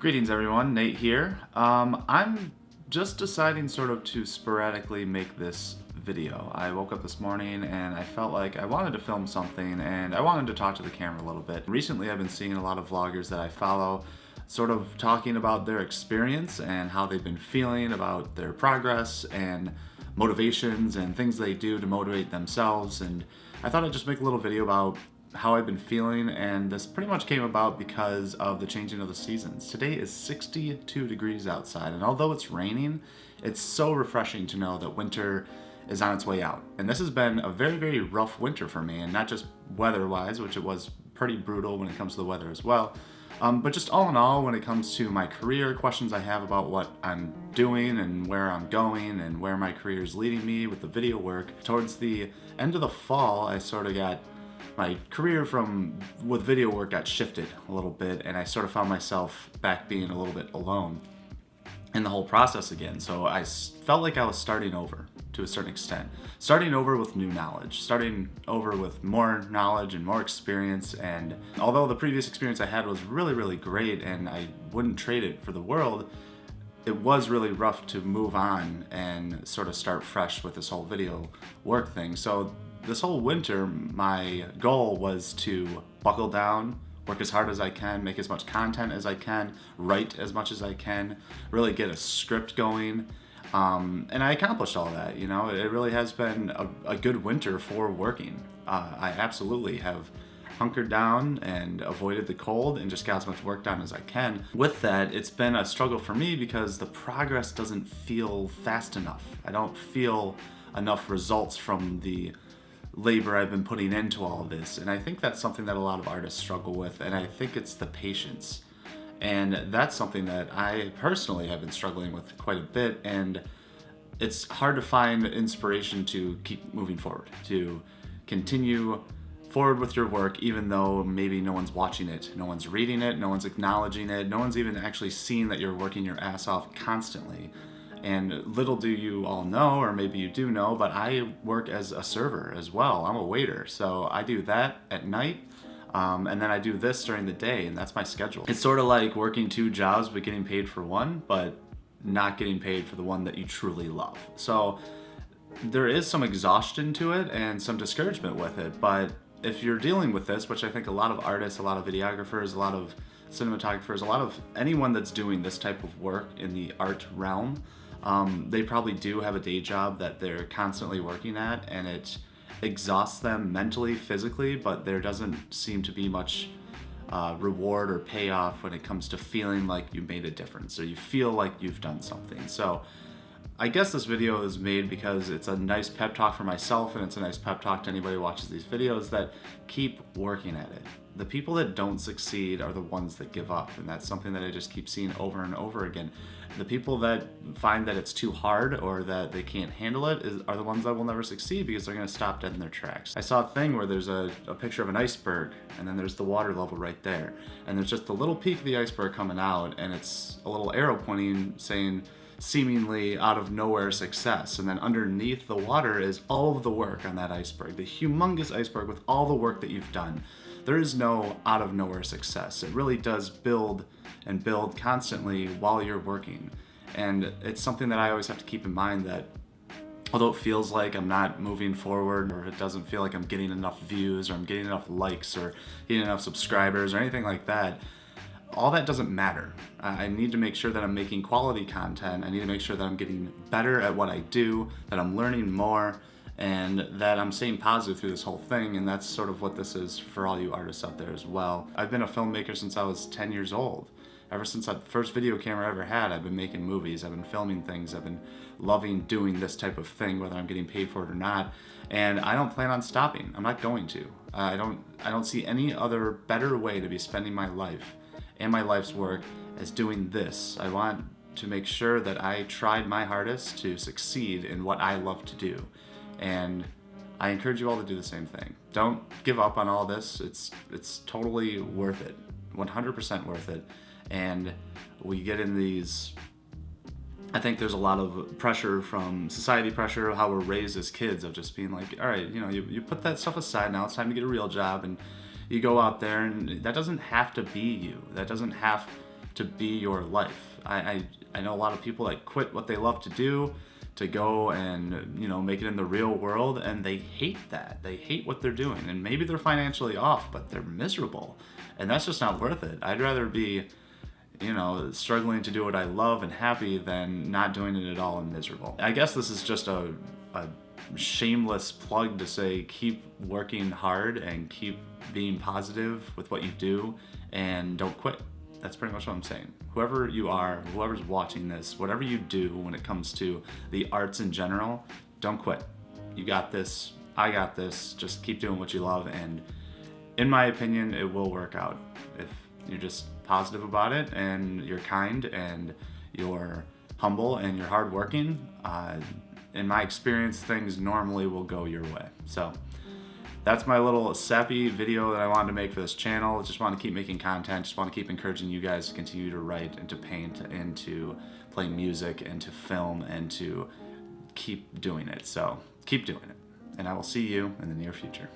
Greetings everyone, Nate here. I'm just deciding sort of to sporadically make this video. I woke up this morning and I felt like I wanted to film something and I wanted to talk to the camera a little bit. Recently I've been seeing a lot of vloggers that I follow sort of talking about their experience and how they've been feeling about their progress and motivations and things they do to motivate themselves, and I thought I'd just make a little video about how I've been feeling, and this pretty much came about because of the changing of the seasons. Today is 62 degrees outside, and although it's raining, it's so refreshing to know that winter is on its way out. And this has been a very, very rough winter for me, and not just weather-wise, which it was pretty brutal when it comes to the weather as well, but just all in all, when it comes to my career, questions I have about what I'm doing and where I'm going and where my career is leading me with the video work. Towards the end of the fall, I sort of got my career with video work got shifted a little bit, and I sort of found myself back being a little bit alone in the whole process again. So I felt like I was starting over to a certain extent. Starting over with new knowledge, starting over with more knowledge and more experience. And although the previous experience I had was really, really great and I wouldn't trade it for the world, it was really rough to move on and sort of start fresh with this whole video work thing. So this whole winter, my goal was to buckle down, work as hard as I can, make as much content as I can, write as much as I can, really get a script going. And I accomplished all that, you know. It really has been a good winter for working. I absolutely have hunkered down and avoided the cold and just got as much work done as I can. With that, it's been a struggle for me because the progress doesn't feel fast enough. I don't feel enough results from the labor I've been putting into all of this, and I think that's something that a lot of artists struggle with, and I think it's the patience. And that's something that I personally have been struggling with quite a bit, and it's hard to find inspiration to keep moving forward, to continue forward with your work even though maybe no one's watching it, no one's reading it, no one's acknowledging it, no one's even actually seeing that you're working your ass off constantly. And little do you all know, or maybe you do know, but I work as a server as well. I'm a waiter, so I do that at night, and then I do this during the day, and that's my schedule. It's sort of like working two jobs but getting paid for one, but not getting paid for the one that you truly love. So there is some exhaustion to it and some discouragement with it, but if you're dealing with this, which I think a lot of artists, a lot of videographers, a lot of cinematographers, a lot of anyone that's doing this type of work in the art realm, they probably do have a day job that they're constantly working at, and it exhausts them mentally, physically, but there doesn't seem to be much reward or payoff when it comes to feeling like you made a difference or you feel like you've done something. So I guess this video is made because it's a nice pep talk for myself, and it's a nice pep talk to anybody who watches these videos that keep working at it. The people that don't succeed are the ones that give up, and that's something that I just keep seeing over and over again. The people that find that it's too hard or that they can't handle it are the ones that will never succeed because they're going to stop dead in their tracks. I saw a thing where there's a picture of an iceberg, and then there's the water level right there, and there's just a little peak of the iceberg coming out, and it's a little arrow pointing saying seemingly out of nowhere success, and then underneath the water is all of the work on that iceberg, the humongous iceberg with all the work that you've done. There is no out of nowhere success. It really does build and build constantly while you're working, and it's something that I always have to keep in mind, that although it feels like I'm not moving forward, or it doesn't feel like I'm getting enough views or I'm getting enough likes or getting enough subscribers or anything like that, all that doesn't matter. I need to make sure that I'm making quality content. I need to make sure that I'm getting better at what I do, that I'm learning more, and that I'm staying positive through this whole thing, and that's sort of what this is for all you artists out there as well. I've been a filmmaker since I was 10 years old. Ever since that first video camera I ever had, I've been making movies, I've been filming things, I've been loving doing this type of thing, whether I'm getting paid for it or not, and I don't plan on stopping. I'm not going to. I don't see any other better way to be spending my life and my life's work as doing this. I want to make sure that I tried my hardest to succeed in what I love to do, and I encourage you all to do the same thing. Don't give up on all this. It's totally worth it, 100% worth it. And we get in these, I think there's a lot of pressure from society, pressure of how we're raised as kids, of just being like, all right, you know, you put that stuff aside, now it's time to get a real job, and you go out there, and that doesn't have to be you. That doesn't have to be your life. I know a lot of people that quit what they love to do to go and, you know, make it in the real world, and they hate that. They hate what they're doing, and maybe they're financially off, but they're miserable, and that's just not worth it. I'd rather be, you know, struggling to do what I love and happy than not doing it at all and miserable. I guess this is just a shameless plug to say keep working hard and keep being positive with what you do and don't quit. That's pretty much what I'm saying. Whoever you are, whoever's watching this, whatever you do when it comes to the arts in general, don't quit. You got this, I got this, just keep doing what you love, and in my opinion, it will work out. If you're just positive about it and you're kind and you're humble and you're hardworking, in my experience, things normally will go your way. So that's my little sappy video that I wanted to make for this channel. Just want to keep making content, just want to keep encouraging you guys to continue to write and to paint and to play music and to film and to keep doing it. So keep doing it, and I will see you in the near future.